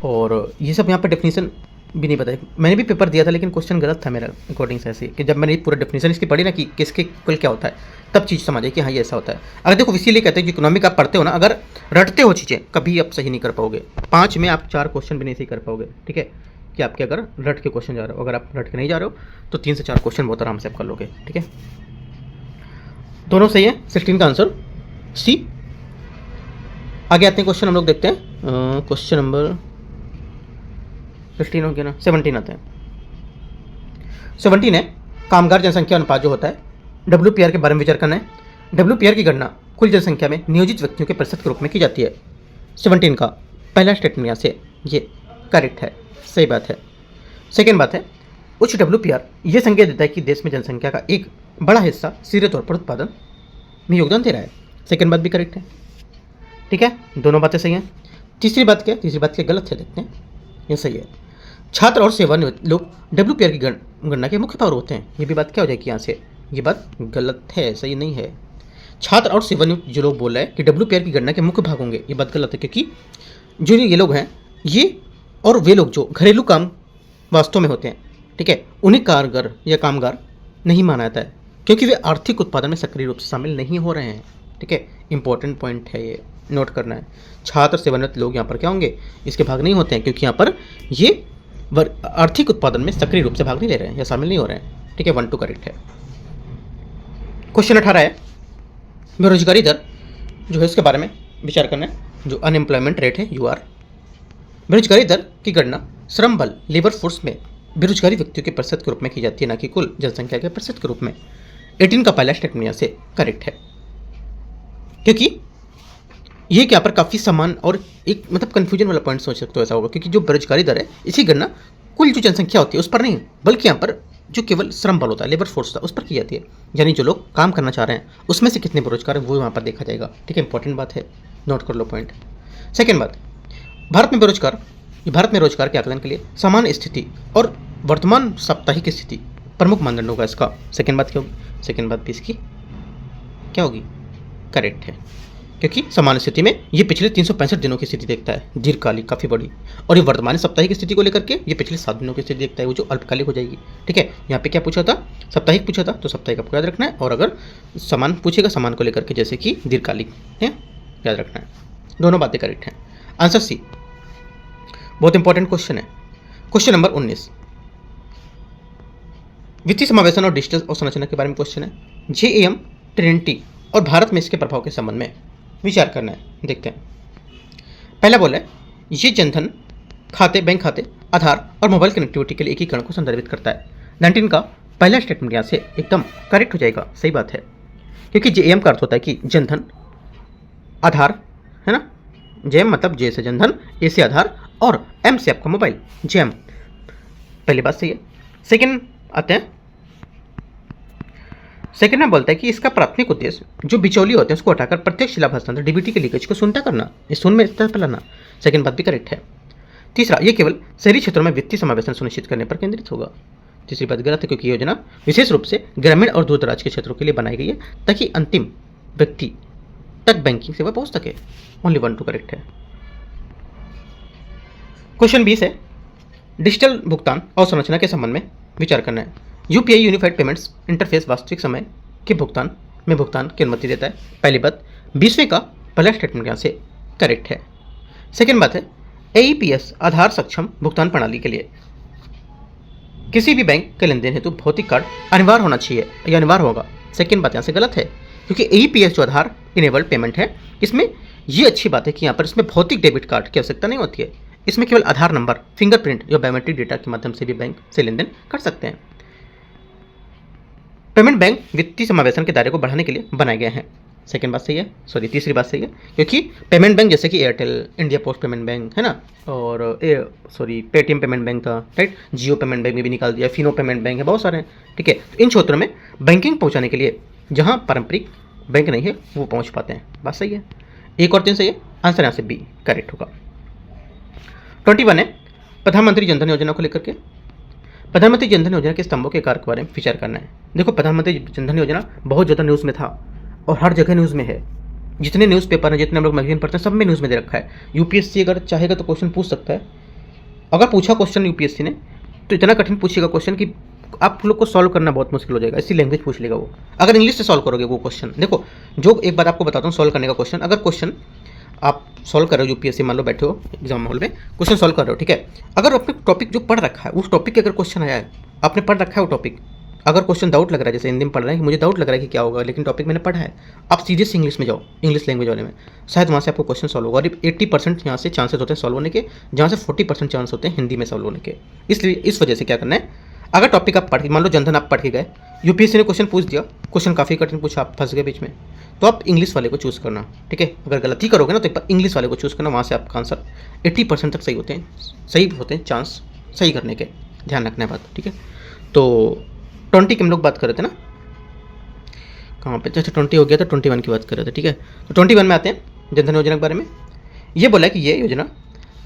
और ये सब यहाँ पर डेफिनेशन भी नहीं पता है, मैंने भी पेपर दिया था लेकिन क्वेश्चन गलत था मेरा अकॉर्डिंग से, ऐसे कि जब मैंने पूरा डेफिनेशन इसकी पढ़ी ना कि किसके कुल क्या होता है, तब चीज़ समझ आई कि हाँ ये ऐसा होता है। अगर देखो इसीलिए कहते हैं कि इकोनॉमिक आप पढ़ते हो ना, अगर रटते हो चीज़ें कभी आप सही नहीं कर पाओगे, 5 में आप 4 क्वेश्चन भी नहीं सही कर पाओगे। ठीक है, कि आपके अगर रट के क्वेश्चन जा रहे हो, अगर आप रट के नहीं जा रहे हो तो 3 से 4 क्वेश्चन बहुत आराम से आप कर लोगे। ठीक है, दोनों सही है, 16 का आंसर सी। आगे आते हैं क्वेश्चन, हम लोग देखते हैं क्वेश्चन नंबर 15 हो गया ना, 17 आते हैं। 17 है कामगार जनसंख्या अनुपात जो होता है, WPR के बारे में विचार करना है। WPR की गणना कुल जनसंख्या में नियोजित व्यक्तियों के प्रतिशत के रूप में की जाती है। 17 का पहला स्टेटमेंट यहाँ से ये करेक्ट है, सही बात है। सेकेंड बात है, उच्च WPR ये संकेत देता है कि देश में जनसंख्या का एक बड़ा हिस्सा सीधे तौर पर उत्पादन में योगदान दे रहा है। सेकेंड बात भी करेक्ट है। ठीक है, दोनों बातें सही हैं। तीसरी बात क्या, तीसरी बात क्या गलत है, देखते हैं। ये सही है, छात्र और सेवानिवृत्त लोग WPR की गणना के मुख्य पावर होते हैं। ये भी बात क्या हो जाएगी यहाँ से, ये बात गलत है, सही नहीं है। छात्र और सेवानिवृत्त जो लोग बोल रहे हैं कि WPR की गणना के मुख्य भाग होंगे, ये बात गलत है, क्योंकि जो ये लोग हैं ये और वे लोग जो घरेलू काम वास्तव में होते हैं, ठीक है, उन्हें कारगर या कामगार नहीं माना जाता है, क्योंकि वे आर्थिक उत्पादन में सक्रिय रूप से शामिल नहीं हो रहे हैं। ठीक है, इंपॉर्टेंट पॉइंट है, ये नोट करना है। छात्र सेवानिवृत्त लोग यहाँ पर क्या होंगे, इसके भाग नहीं होते हैं, क्योंकि यहाँ पर ये आर्थिक उत्पादन में सक्रिय रूप से भाग नहीं ले रहे हैं या शामिल नहीं हो रहे हैं। ठीक है, 1 2 करेक्ट है। क्वेश्चन 18 है, बेरोजगारी दर जो है उसके बारे में विचार करना है, जो अनएम्प्लॉयमेंट रेट है UR। बेरोजगारी दर की गणना श्रम बल लेबर फोर्स में बेरोजगारी व्यक्तियों के प्रतिशत के रूप में की जाती है, ना कि कुल जनसंख्या के प्रतिशत के रूप में। 18 का पहला स्टेटमेंट यहाँ से करेक्ट है, क्योंकि ये क्या पर काफ़ी समान और एक मतलब कन्फ्यूजन वाला पॉइंट सोच सकते हो ऐसा होगा, क्योंकि जो बेरोजगारी दर है इसकी गणना कुल जो जनसंख्या होती है उस पर नहीं, बल्कि यहाँ पर जो केवल श्रम बल होता है, लेबर फोर्स होता है, उस पर की जाती है। यानी जो लोग काम करना चाह रहे हैं उसमें से कितने बेरोजगार हैं वो वहाँ पर देखा जाएगा। ठीक है, इंपॉर्टेंट बात है, नोट कर लो पॉइंट। सेकेंड बात, भारत में रोजगार के आकलन के लिए सामान्य स्थिति और वर्तमान साप्ताहिक स्थिति प्रमुख मानदंड होगा इसका। सेकेंड बात क्या होगी, सेकेंड बात भी इसकी क्या होगी, करेक्ट है, क्योंकि सामान्य स्थिति में ये पिछले 365 दिनों की स्थिति देखता है, दीर्घकालिक काफ़ी बड़ी, और ये वर्तमान साप्ताहिक स्थिति को लेकर के ये पिछले 7 दिनों की स्थिति देखता है, वो जो अल्पकालिक हो जाएगी। ठीक है, यहाँ पे क्या पूछा था, साप्ताहिक पूछा था, तो साप्ताहिक आपको याद रखना है, और अगर समान पूछेगा समान को लेकर के जैसे कि दीर्घकालिक है, याद रखना है। दोनों बातें करेक्ट हैं, आंसर सी। बहुत इंपॉर्टेंट क्वेश्चन है। क्वेश्चन नंबर 19, वित्तीय समावेशन और डिजिटल अवसंरचना के बारे में क्वेश्चन है। JAM ट्रिनिटी और भारत में इसके प्रभाव के संबंध में विचार करना है, देखते हैं। पहला बोला है, ये जनधन खाते, बैंक खाते, आधार और मोबाइल कनेक्टिविटी के लिए एकीकरण को संदर्भित करता है। 19 का पहला स्टेटमेंट यहाँ से एकदम करेक्ट हो जाएगा, सही बात है, क्योंकि JAM का अर्थ होता है कि जनधन, आधार है ना, JAM मतलब J से जनधन, A से आधार और M से आपका मोबाइल, JAM। पहली बात सही है। सेकेंड आते हैं, सेकेंड में बोलता है कि इसका प्राथमिक उद्देश्य जो बिचौलिए होते हैं उसको हटाकर प्रत्यक्ष लाभ हस्तांतरण DBT के लीकेज को सुनता करना, इस सुन में इस्तेमाल लाना। सेकेंड बात भी करेक्ट है। तीसरा, ये केवल शहरी क्षेत्रों में वित्तीय समावेशन सुनिश्चित करने पर केंद्रित होगा। तीसरी बात गलत है, क्योंकि योजना विशेष रूप से ग्रामीण और दूर दराज के क्षेत्रों के लिए बनाई गई है ताकि अंतिम व्यक्ति तक बैंकिंग सेवा पहुंच सके। ओनली 1 2 करेक्ट है। क्वेश्चन 20 है, डिजिटल भुगतान अवसंरचना के संबंध में विचार करना है। UPI यूनिफाइड पेमेंट्स इंटरफेस वास्तविक समय के भुगतान की अनुमति देता है। पहली बात, 20वें का पहला स्टेटमेंट यहाँ से करेक्ट है। सेकेंड बात है, AEPS आधार सक्षम भुगतान प्रणाली के लिए किसी भी बैंक के लेन देन हेतु भौतिक कार्ड अनिवार्य होना चाहिए या अनिवार्य होगा। सेकेंड बात यहाँ से गलत है, क्योंकि AEPS जो आधार इनेबल्ड पेमेंट है, इसमें ये अच्छी बात है कि यहाँ पर इसमें भौतिक डेबिट कार्ड की आवश्यकता नहीं होती है। इसमें केवल आधार नंबर, फिंगरप्रिंट या बायोमेट्रिक डेटा के माध्यम से भी बैंक से लेन देन कर सकते हैं। पेमेंट बैंक वित्तीय समावेशन के दायरे को बढ़ाने के लिए बनाए गए हैं। सेकेंड बात सही है, सॉरी तीसरी बात सही है, क्योंकि पेमेंट बैंक जैसे कि Airtel, India post payment bank है ना, और पेटीएम पेमेंट बैंक था, राइट, जियो पेमेंट बैंक में भी निकाल दिया, फिनो पेमेंट बैंक है, बहुत सारे हैं, ठीक है। तो इन क्षेत्रों में बैंकिंग पहुंचाने के लिए जहां पारंपरिक बैंक नहीं है वो पहुंच पाते हैं। बात सही है, एक और 3 सही है, आंसर यहाँ से बी करेक्ट होगा। 21 है, प्रधानमंत्री जनधन योजना को लेकर के प्रधानमंत्री जनधन योजना के स्तंभों के कार्य के बारे में विचार करना है। देखो, प्रधानमंत्री जनधन योजना बहुत ज़्यादा न्यूज़ में था और हर जगह न्यूज़ में है। जितने न्यूज़पेपर हैं, जितने हम लोग मैगजीन पढ़ते हैं, सब में न्यूज़ में दे रखा है। यूपीएससी अगर चाहेगा तो क्वेश्चन पूछ सकता है। अगर पूछा क्वेश्चन यूपीएससी ने तो इतना कठिन पूछेगा क्वेश्चन कि आप लोग को सॉल्व करना बहुत मुश्किल हो जाएगा। इसी लैंग्वेज पूछ लेगा वो। अगर इंग्लिश से सॉल्व करोगे वो क्वेश्चन, देखो जो एक बात आपको बताता हूँ सॉल्व करने का क्वेश्चन, अगर क्वेश्चन आप सॉल्व कर रहे हो यूपीएससी, मान लो बैठे हो एग्जाम माहौल में, क्वेश्चन सॉल्व कर रहे हो, ठीक है। अगर आपने टॉपिक जो पढ़ रखा है उस टॉपिक के अगर क्वेश्चन आया है, आपने पढ़ रखा है वो टॉपिक, अगर क्वेश्चन डाउट लग रहा है, जैसे हिंदी में पढ़ रहे हैं कि मुझे डाउट लग रहा है कि क्या होगा, लेकिन टॉपिक मैंने पढ़ा है, आप सीधे से इंग्लिश में जाओ, इंग्लिश लैंग्वेज वाले में, शायद वहाँ से आपको क्वेश्चन सॉल्व होगा। और 80% यहाँ से चांसेस होते हैं सॉल्व होने के, जहाँ से 40% चांस होते हैं हिंदी में सॉल्व होने के। इसलिए इस वजह से क्या करना है, अगर टॉपिक आप पढ़, मान लो जनधन आप पढ़ के गए, यूपीएससी ने क्वेश्चन पूछ दिया, क्वेश्चन काफ़ी कठिन पूछा, आप फंस गए बीच में, तो आप इंग्लिश वाले को चूज़ करना, ठीक है। अगर गलती करोगे ना तो एक बार इंग्लिश वाले को चूज़ करना, वहाँ से आपका आंसर 80% तक सही होते हैं चांस सही करने के, ध्यान रखना है बात, ठीक है। तो 20 की हम लोग बात कर रहे थे ना, कहाँ पे, जैसे 20 हो गया तो 21 की बात कर रहे थे, ठीक है। तो 21 में आते हैं जनधन योजना के बारे में। ये बोला कि ये योजना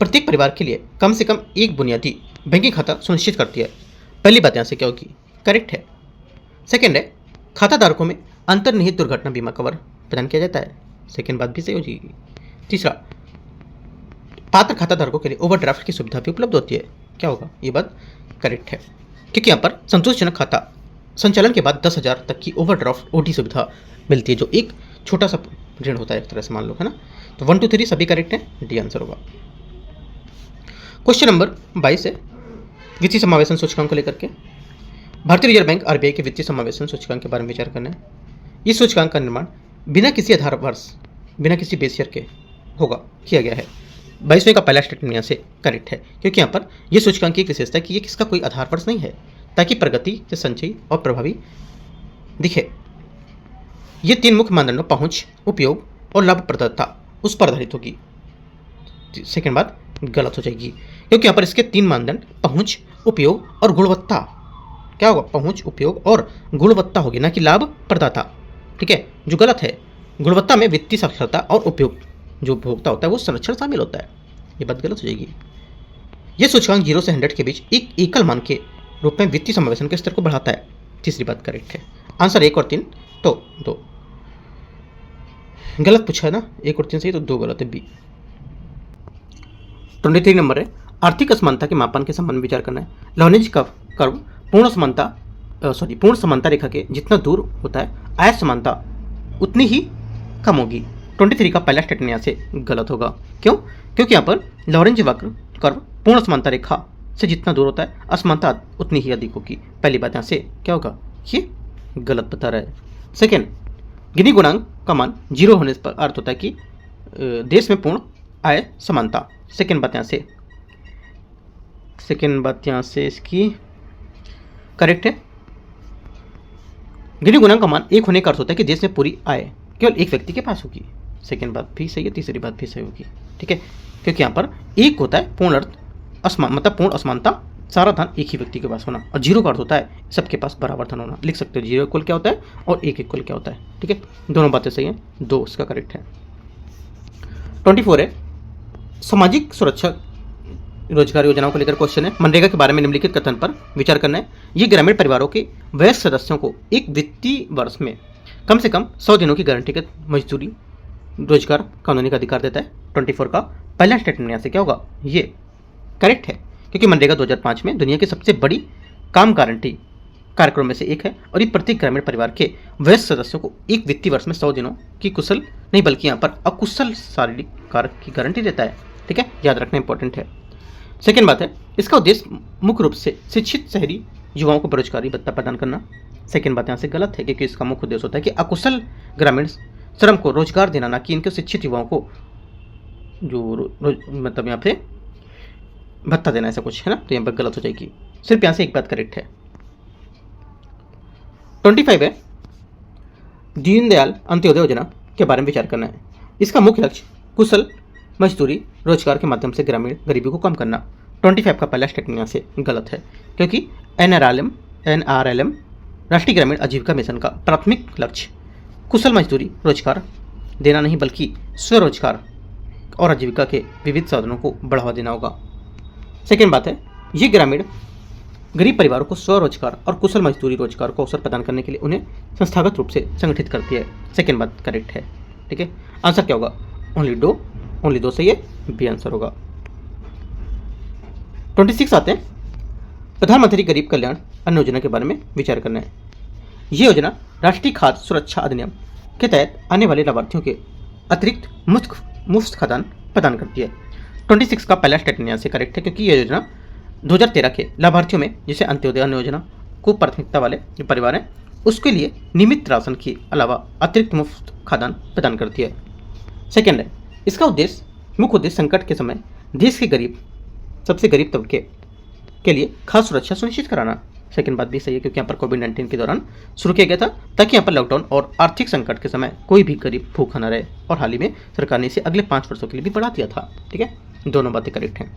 प्रत्येक परिवार के लिए कम से कम एक बुनियादी बैंकिंग खाता सुनिश्चित करती है। पहली बात यहाँ से क्या होगी, करेक्ट है। सेकेंड है, खाताधारकों में अंतर्निहित दुर्घटना बीमा कवर प्रदान किया जाता है। सेकेंड बात भी सही हो जाएगी। तीसरा, पात्र खाताधारकों के लिए ओवरड्राफ्ट की सुविधा भी उपलब्ध होती है। क्या होगा, ये बात करेक्ट है, क्योंकि यहाँ पर संतोषजनक खाता संचालन के बाद 10,000 तक की ओवरड्राफ्ट ओडी सुविधा मिलती है, जो एक छोटा सा ऋण होता है एक तरह से, मान लो, है ना। तो 1 2 3 सभी करेक्ट है, डी आंसर होगा। क्वेश्चन नंबर 22 है, वित्तीय समावेशन सूचकांक को लेकर के भारतीय रिजर्व बैंक आरबीआई के वित्तीय समावेशन सूचकांक के बारे में विचार करना है। इस सूचकांक का निर्माण बिना किसी आधार वर्ष, बिना किसी बेस ईयर के किया गया है। 22वें का पहला स्टेटमेंट यहाँ से करेक्ट है, क्योंकि यहाँ पर यह सूचकांक की एक विशेषता है कि ये किसका कोई आधार वर्ष नहीं है, ताकि प्रगति से संचयी और प्रभावी दिखे। ये 3 मुख्य मानदंडों पहुंच, उपयोग और लाभप्रदता उस पर आधारित होगी। सेकेंड बात गलत हो जाएगी, क्योंकि यहाँ पर इसके 3 मानदंड पहुंच, उपयोग और गुणवत्ता, क्या होगा, पहुंच, उपयोग और गुणवत्ता होगी, ना कि लाभप्रदाता, ठीक है, जो गलत है। गुणवत्ता में वित्तीय साक्षरता और उपयोग जो उपभोक्ता होता है वो संरक्षण शामिल होता है, ये बात गलत हो जाएगी। यह सूचकांक 0 से 100 के बीच एक एकल मान के रूप में वित्तीय समावेशन के स्तर को बढ़ाता है। तीसरी बात करेक्ट है। आंसर 1 और 3, तो 2 गलत पूछा है ना, 1 और 3 सही, तो 2 गलत है, बी। 23 नंबर है, आर्थिक असमानता के मापन के संबंध में विचार करना है। लॉरेंज कर्व पूर्ण समानता रेखा के जितना दूर होता है, आयत समानता उतनी ही कम होगी। 23 का पहला स्टेटमेंट यहाँ से गलत होगा। क्यों? क्योंकि यहाँ पर लॉरेंज वक्र कर्व पूर्ण समानता रेखा से जितना दूर होता है, असमानता उतनी ही अधिक होगी। पहली बात यहाँ से क्या होगा, ये गलत बता रहा है। सेकेंड, गिनी गुणांक का मान 0 होने पर अर्थ होता है कि देश में पूर्ण आय समानता। सेकेंड बात यहाँ से इसकी करेक्ट है। गिनी गुणांक का मान 1 होने का अर्थ होता है कि देश में पूरी आय केवल एक व्यक्ति के पास होगी। सेकेंड बात भी सही है, तीसरी बात भी सही होगी, ठीक है, क्योंकि यहाँ पर 1 होता है पूर्ण अर्थ मतलब पूर्ण असमानता, सारा धन एक ही व्यक्ति के पास होना, और 0 का अर्थ होता है सबके पास बराबर धन होना। लिख सकते हो 0 इक्वल क्या होता है और 1 इक्वल क्या होता है, ठीक है, दोनों बातें सही हैं, 2 इसका करेक्ट है। 24 है, सामाजिक सुरक्षा रोजगार योजनाओं को लेकर क्वेश्चन है। मनरेगा के बारे में निम्नलिखित कथन पर विचार करना है। ये ग्रामीण परिवारों के वयस्क सदस्यों को एक वित्तीय वर्ष में कम से कम 100 दिनों की गारंटी के मजदूरी रोजगार कानूनी का अधिकार देता है। 24 का पहला स्टेटमेंट यहाँ से क्या होगा, ये करेक्ट है, क्योंकि मनरेगा 2005 में दुनिया की सबसे बड़ी काम गारंटी कार्यक्रम में से एक है और ये प्रत्येक ग्रामीण परिवार के वयस्क सदस्यों को एक वित्तीय वर्ष में 100 दिनों की कुशल नहीं बल्कि यहाँ पर अकुशल शारीरिक कार्य की गारंटी देता है। ठीक है, याद रखना इंपॉर्टेंट है। सेकेंड बात है, इसका उद्देश्य मुख्य रूप से शिक्षित शहरी युवाओं को बेरोजगारी भत्ता प्रदान करना। सेकेंड बात यहाँ से गलत है, क्योंकि इसका मुख्य उद्देश्य होता है कि अकुशल ग्रामीण श्रम को रोजगार देना, ना कि इनके शिक्षित युवाओं को जो मतलब यहाँ पे भत्ता देना, ऐसा कुछ है ना, तो यहाँ पर गलत हो जाएगी। सिर्फ यहाँ से एक बात करेक्ट है। 25 है, दीनदयाल अंत्योदय योजना के बारे में विचार करना है। इसका मुख्य लक्ष्य कुशल मजदूरी रोजगार के माध्यम से ग्रामीण गरीबी को कम करना। 25 का पहला स्टेटमेंट यहाँ से गलत है, क्योंकि NRLM राष्ट्रीय ग्रामीण आजीविका मिशन का प्राथमिक लक्ष्य कुशल मजदूरी रोजगार देना नहीं बल्कि स्वरोजगार और आजीविका के विविध साधनों को बढ़ावा देना होगा। सेकेंड बात है, ये ग्रामीण गरीब परिवारों को स्वरोजगार और कुशल मजदूरी रोजगार को अवसर प्रदान करने के लिए उन्हें संस्थागत रूप से संगठित करती है। सेकेंड बात करेक्ट है। ठीक है, आंसर क्या होगा? ओनली दो सही है, बी आंसर होगा। 26 आते हैं, प्रधानमंत्री गरीब कल्याण अन्न योजना के बारे में विचार करना है। ये योजना राष्ट्रीय खाद्य सुरक्षा अधिनियम के तहत आने वाले लाभार्थियों के अतिरिक्त मुफ्त खाद्यान्न प्रदान करती है। 26 का पहला स्टेटमेंट यहाँ से करेक्ट है, क्योंकि यह योजना 2013 के लाभार्थियों में जिसे अंत्योदय अन्न योजना को प्राथमिकता वाले जो परिवार हैं उसके लिए नियमित राशन के अलावा अतिरिक्त मुफ्त खाद्यान्न प्रदान करती है। सेकेंड है, इसका मुख्य उद्देश्य संकट के समय देश के सबसे गरीब तबके के लिए खाद्य सुरक्षा सुनिश्चित कराना। सेकेंड बात भी सही है, क्योंकि यहाँ पर कोविड-19 के दौरान शुरू किया गया था, ताकि यहाँ पर लॉकडाउन और आर्थिक संकट के समय कोई भी गरीब भूखा न रहे, और हाल ही में सरकार ने इसे अगले 5 वर्षों के लिए भी बढ़ा दिया था। ठीक है, दोनों बातें करेक्ट हैं।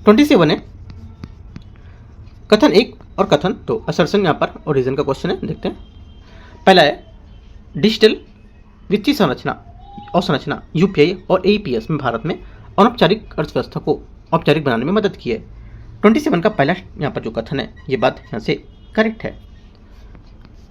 27 है, कथन 1 और कथन 2 असर्शन यहाँ पर ओरिजिन का क्वेश्चन है, देखते हैं। पहला है, डिजिटल वित्तीय संरचना UPI और APS में भारत में अनौपचारिक अर्थव्यवस्था को औपचारिक बनाने में मदद की है। 27 का पहला यहाँ पर जो कथन है, ये बात यहाँ से करेक्ट है।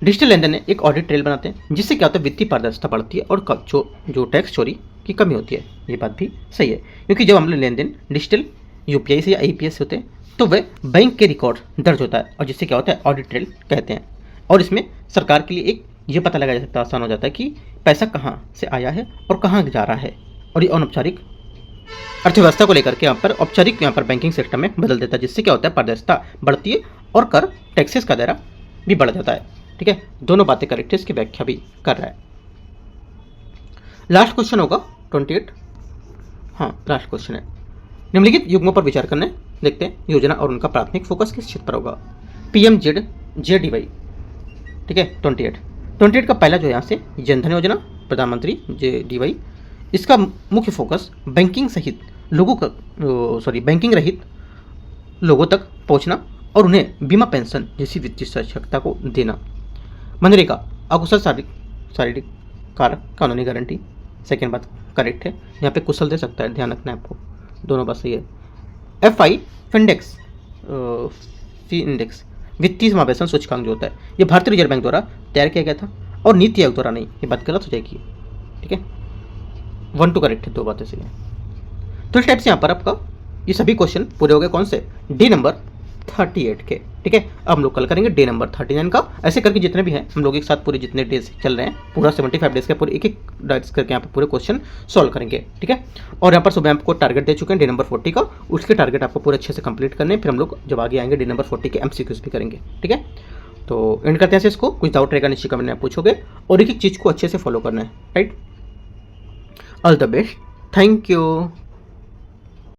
डिजिटल लेन देन एक ऑडिट ट्रेल बनाते हैं, जिससे क्या होता है, वित्तीय पारदर्शिता बढ़ती है और जो टैक्स चोरी की कमी होती है। ये बात भी सही है, क्योंकि जब हम लोग लेन देन डिजिटल UPI से या APS से होते हैं तो वह बैंक के रिकॉर्ड दर्ज होता है, और जिससे क्या होता है, ऑडिट ट्रेल कहते हैं। और इसमें सरकार के लिए एक ये पता लगाया जा सकता है, आसान हो जाता है कि पैसा कहाँ से आया है और कहाँ जा रहा है। और ये अनौपचारिक अर्थव्यवस्था को लेकर के यहाँ पर औपचारिक यहाँ पर बैंकिंग सिस्टम में बदल देता है, जिससे क्या होता है, पारदर्शिता बढ़ती है और कर टैक्सेस का दायरा भी बढ़ जाता है। ठीक है, दोनों बातें करेक्ट है, इसकी व्याख्या भी कर रहा है। लास्ट क्वेश्चन होगा 28। हाँ, लास्ट क्वेश्चन है, निम्नलिखित युग्मों पर विचार करने। देखते हैं योजना और उनका प्राथमिक फोकस किस क्षेत्र पर होगा। PMJDY। ठीक है, 28 का पहला जो यहाँ से जनधन योजना प्रधानमंत्री JDY, इसका मुख्य फोकस बैंकिंग रहित लोगों तक पहुंचना और उन्हें बीमा पेंशन जैसी वित्तीय सहायता को देना। मनरेगा अकुशल शारीरिक कारक कानूनी गारंटी। सेकेंड बात करेक्ट है, यहाँ पे कुशल दे सकता है, ध्यान रखना है आपको, दोनों बात सही है। FI इंडेक्स वित्तीय समावेशन सूचकांक जो होता है, ये भारतीय रिजर्व बैंक द्वारा तैयार किया गया था और नीति आयोग द्वारा नहीं। ये बात गलत हो जाएगी। ठीक है, 1 2 करेक्ट है, दो बातें सही है। तो इस टाइप से यहाँ पर आपका ये सभी क्वेश्चन पूरे हो गए, कौन से, डे नंबर 38 के। ठीक है, अब हम लोग कल करेंगे डे नंबर 39 का। ऐसे करके जितने भी हैं हम लोग एक साथ पूरे जितने डेज चल रहे हैं, पूरा 75 डेज का पूरे एक डाइट्स करके यहाँ पर पूरे क्वेश्चन सॉल्व करेंगे। ठीक है, और यहाँ पर सुबह आपको टारगेट दे चुके हैं डे नंबर 40 का, उसके टारगेट आपको पूरे अच्छे से कंप्लीट करने, फिर हम लोग जब आगे आएंगे डे नंबर 40 के MCQs भी करेंगे। ठीक है, तो एंड करते हैं इसको। कुछ डाउट रहेगा नीचे कमेंट में पूछोगे, और एक एक चीज़ को अच्छे से फॉलो करना है। Right, all the best, thank you.